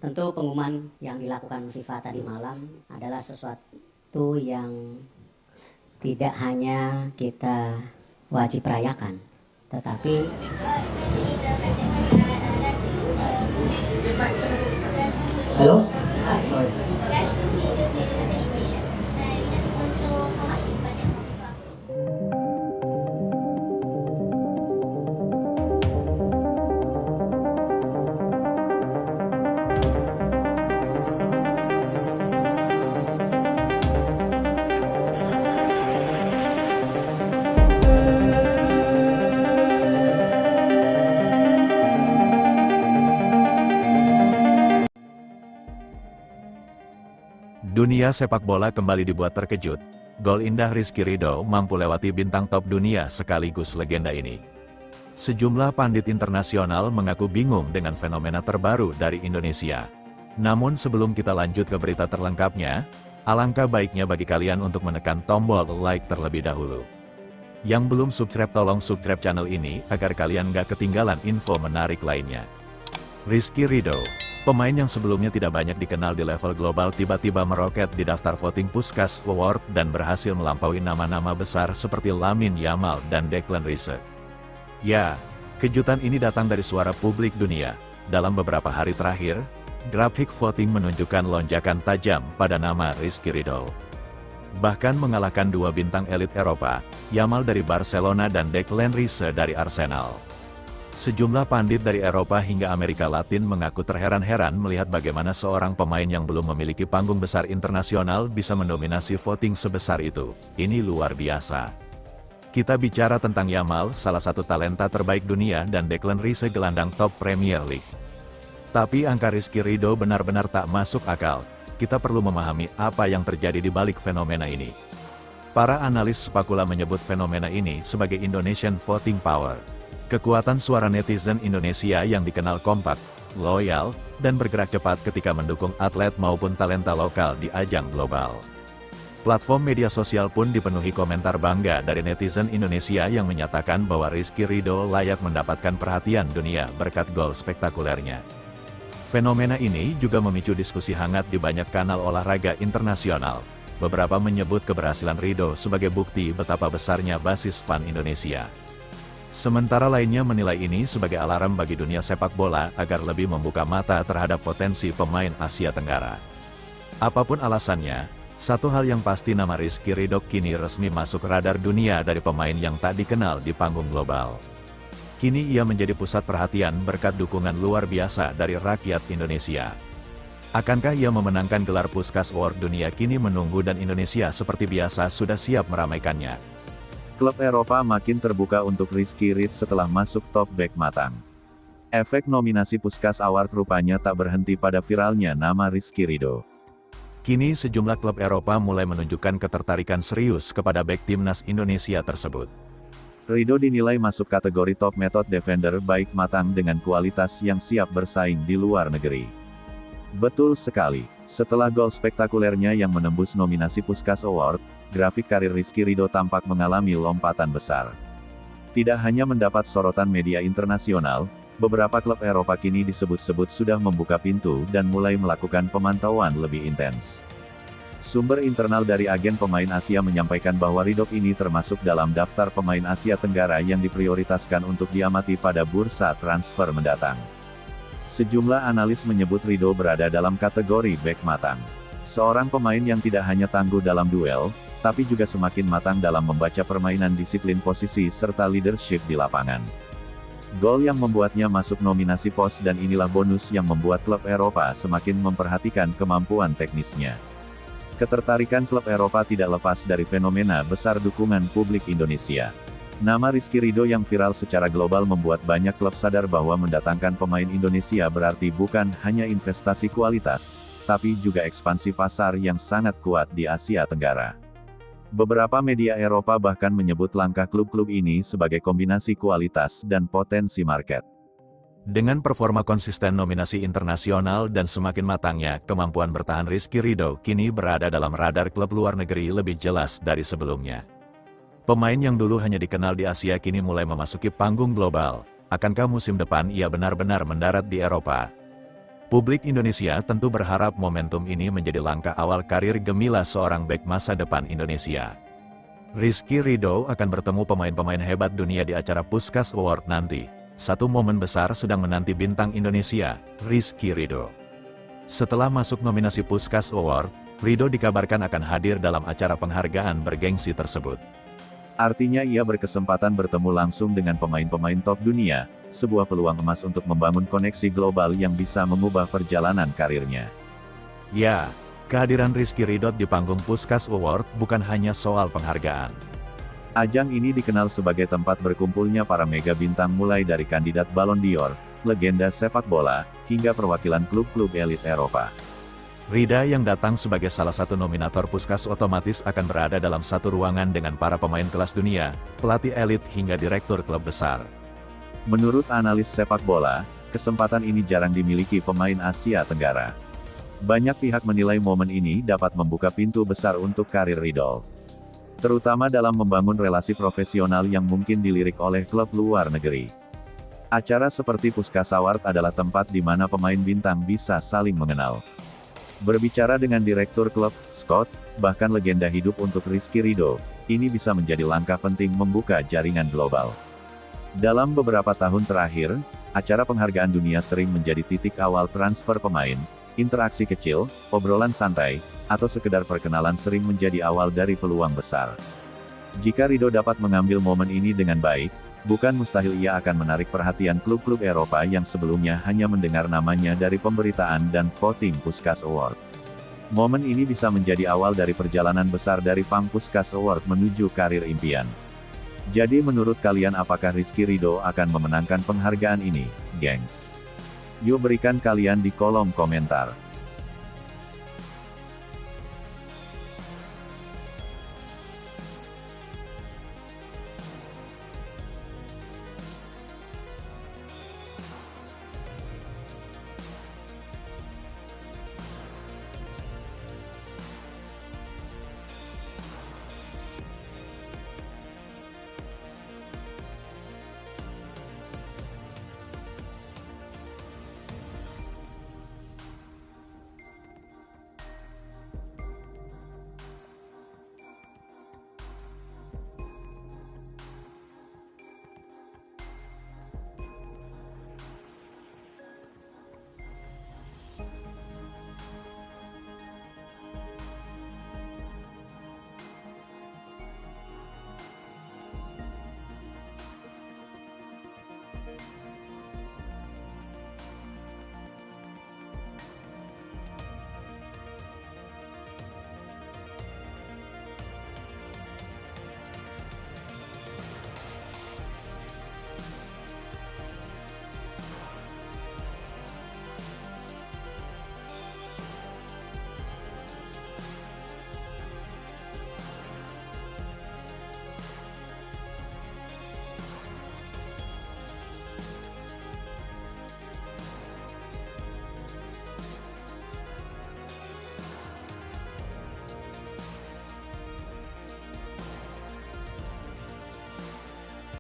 Tentu pengumuman yang dilakukan FIFA tadi malam adalah sesuatu yang tidak hanya kita wajib rayakan, tetapi halo, sorry. Dunia sepak bola kembali dibuat terkejut. Gol indah Rizky Ridho mampu lewati bintang top dunia sekaligus legenda ini. Sejumlah pandit internasional mengaku bingung dengan fenomena terbaru dari Indonesia. Namun sebelum kita lanjut ke berita terlengkapnya, alangkah baiknya bagi kalian untuk menekan tombol like terlebih dahulu. Yang belum subscribe tolong subscribe channel ini agar kalian gak ketinggalan info menarik lainnya. Rizky Ridho, pemain yang sebelumnya tidak banyak dikenal di level global tiba-tiba meroket di daftar voting Puskas Award dan berhasil melampaui nama-nama besar seperti Lamine Yamal dan Declan Rice. Ya, kejutan ini datang dari suara publik dunia. Dalam beberapa hari terakhir, grafik voting menunjukkan lonjakan tajam pada nama Rizky Ridho. Bahkan mengalahkan dua bintang elit Eropa, Yamal dari Barcelona dan Declan Rice dari Arsenal. Sejumlah pandit dari Eropa hingga Amerika Latin mengaku terheran-heran melihat bagaimana seorang pemain yang belum memiliki panggung besar internasional bisa mendominasi voting sebesar itu. Ini luar biasa. Kita bicara tentang Yamal, salah satu talenta terbaik dunia, dan Declan Rice gelandang top Premier League. Tapi angka Rizky Ridho benar-benar tak masuk akal. Kita perlu memahami apa yang terjadi di balik fenomena ini. Para analis spekula menyebut fenomena ini sebagai Indonesian Voting Power. Kekuatan suara netizen Indonesia yang dikenal kompak, loyal, dan bergerak cepat ketika mendukung atlet maupun talenta lokal di ajang global. Platform media sosial pun dipenuhi komentar bangga dari netizen Indonesia yang menyatakan bahwa Rizky Ridho layak mendapatkan perhatian dunia berkat gol spektakulernya. Fenomena ini juga memicu diskusi hangat di banyak kanal olahraga internasional. Beberapa menyebut keberhasilan Ridho sebagai bukti betapa besarnya basis fan Indonesia. Sementara lainnya menilai ini sebagai alarm bagi dunia sepak bola agar lebih membuka mata terhadap potensi pemain Asia Tenggara. Apapun alasannya, satu hal yang pasti nama Rizky Ridho kini resmi masuk radar dunia dari pemain yang tak dikenal di panggung global. Kini ia menjadi pusat perhatian berkat dukungan luar biasa dari rakyat Indonesia. Akankah ia memenangkan gelar Puskas Award dunia? Kini menunggu, dan Indonesia seperti biasa sudah siap meramaikannya. Klub Eropa makin terbuka untuk Rizky Ridho setelah masuk top back matang. Efek nominasi Puskas Award rupanya tak berhenti pada viralnya nama Rizky Ridho. Kini sejumlah klub Eropa mulai menunjukkan ketertarikan serius kepada bek timnas Indonesia tersebut. Ridho dinilai masuk kategori top method defender baik matang dengan kualitas yang siap bersaing di luar negeri. Betul sekali, setelah gol spektakulernya yang menembus nominasi Puskas Award, grafik karir Rizky Ridho tampak mengalami lompatan besar. Tidak hanya mendapat sorotan media internasional, beberapa klub Eropa kini disebut-sebut sudah membuka pintu dan mulai melakukan pemantauan lebih intens. Sumber internal dari agen pemain Asia menyampaikan bahwa Ridho ini termasuk dalam daftar pemain Asia Tenggara yang diprioritaskan untuk diamati pada bursa transfer mendatang. Sejumlah analis menyebut Ridho berada dalam kategori bek matang. Seorang pemain yang tidak hanya tangguh dalam duel, tapi juga semakin matang dalam membaca permainan, disiplin posisi serta leadership di lapangan. Gol yang membuatnya masuk nominasi POS, dan inilah bonus yang membuat klub Eropa semakin memperhatikan kemampuan teknisnya. Ketertarikan klub Eropa tidak lepas dari fenomena besar dukungan publik Indonesia. Nama Rizky Ridho yang viral secara global membuat banyak klub sadar bahwa mendatangkan pemain Indonesia berarti bukan hanya investasi kualitas, tapi juga ekspansi pasar yang sangat kuat di Asia Tenggara. Beberapa media Eropa bahkan menyebut langkah klub-klub ini sebagai kombinasi kualitas dan potensi market. Dengan performa konsisten, nominasi internasional, dan semakin matangnya kemampuan bertahan Rizky Ridho kini berada dalam radar klub luar negeri lebih jelas dari sebelumnya. Pemain yang dulu hanya dikenal di Asia kini mulai memasuki panggung global. Akankah musim depan ia benar-benar mendarat di Eropa? Publik Indonesia tentu berharap momentum ini menjadi langkah awal karir gemilang seorang bek masa depan Indonesia. Rizky Ridho akan bertemu pemain-pemain hebat dunia di acara Puskás Award nanti. Satu momen besar sedang menanti bintang Indonesia, Rizky Ridho. Setelah masuk nominasi Puskás Award, Ridho dikabarkan akan hadir dalam acara penghargaan bergengsi tersebut. Artinya ia berkesempatan bertemu langsung dengan pemain-pemain top dunia, sebuah peluang emas untuk membangun koneksi global yang bisa mengubah perjalanan karirnya. Ya, kehadiran Rizky Ridho di panggung Puskás Award bukan hanya soal penghargaan. Ajang ini dikenal sebagai tempat berkumpulnya para mega bintang mulai dari kandidat Ballon d'Or, legenda sepak bola, hingga perwakilan klub-klub elit Eropa. Ridho yang datang sebagai salah satu nominator Puskás otomatis akan berada dalam satu ruangan dengan para pemain kelas dunia, pelatih elit hingga direktur klub besar. Menurut analis sepak bola, kesempatan ini jarang dimiliki pemain Asia Tenggara. Banyak pihak menilai momen ini dapat membuka pintu besar untuk karir Ridho, terutama dalam membangun relasi profesional yang mungkin dilirik oleh klub luar negeri. Acara seperti Puskás Award adalah tempat di mana pemain bintang bisa saling mengenal. Berbicara dengan direktur klub, Scott, bahkan legenda hidup untuk Rizky Ridho, ini bisa menjadi langkah penting membuka jaringan global. Dalam beberapa tahun terakhir, acara penghargaan dunia sering menjadi titik awal transfer pemain, interaksi kecil, obrolan santai, atau sekedar perkenalan sering menjadi awal dari peluang besar. Jika Ridho dapat mengambil momen ini dengan baik, bukan mustahil ia akan menarik perhatian klub-klub Eropa yang sebelumnya hanya mendengar namanya dari pemberitaan dan voting Puskás Award. Momen ini bisa menjadi awal dari perjalanan besar dari panggung Puskás Award menuju karir impian. Jadi menurut kalian apakah Rizky Ridho akan memenangkan penghargaan ini, gengs? Yuk berikan kalian di kolom komentar.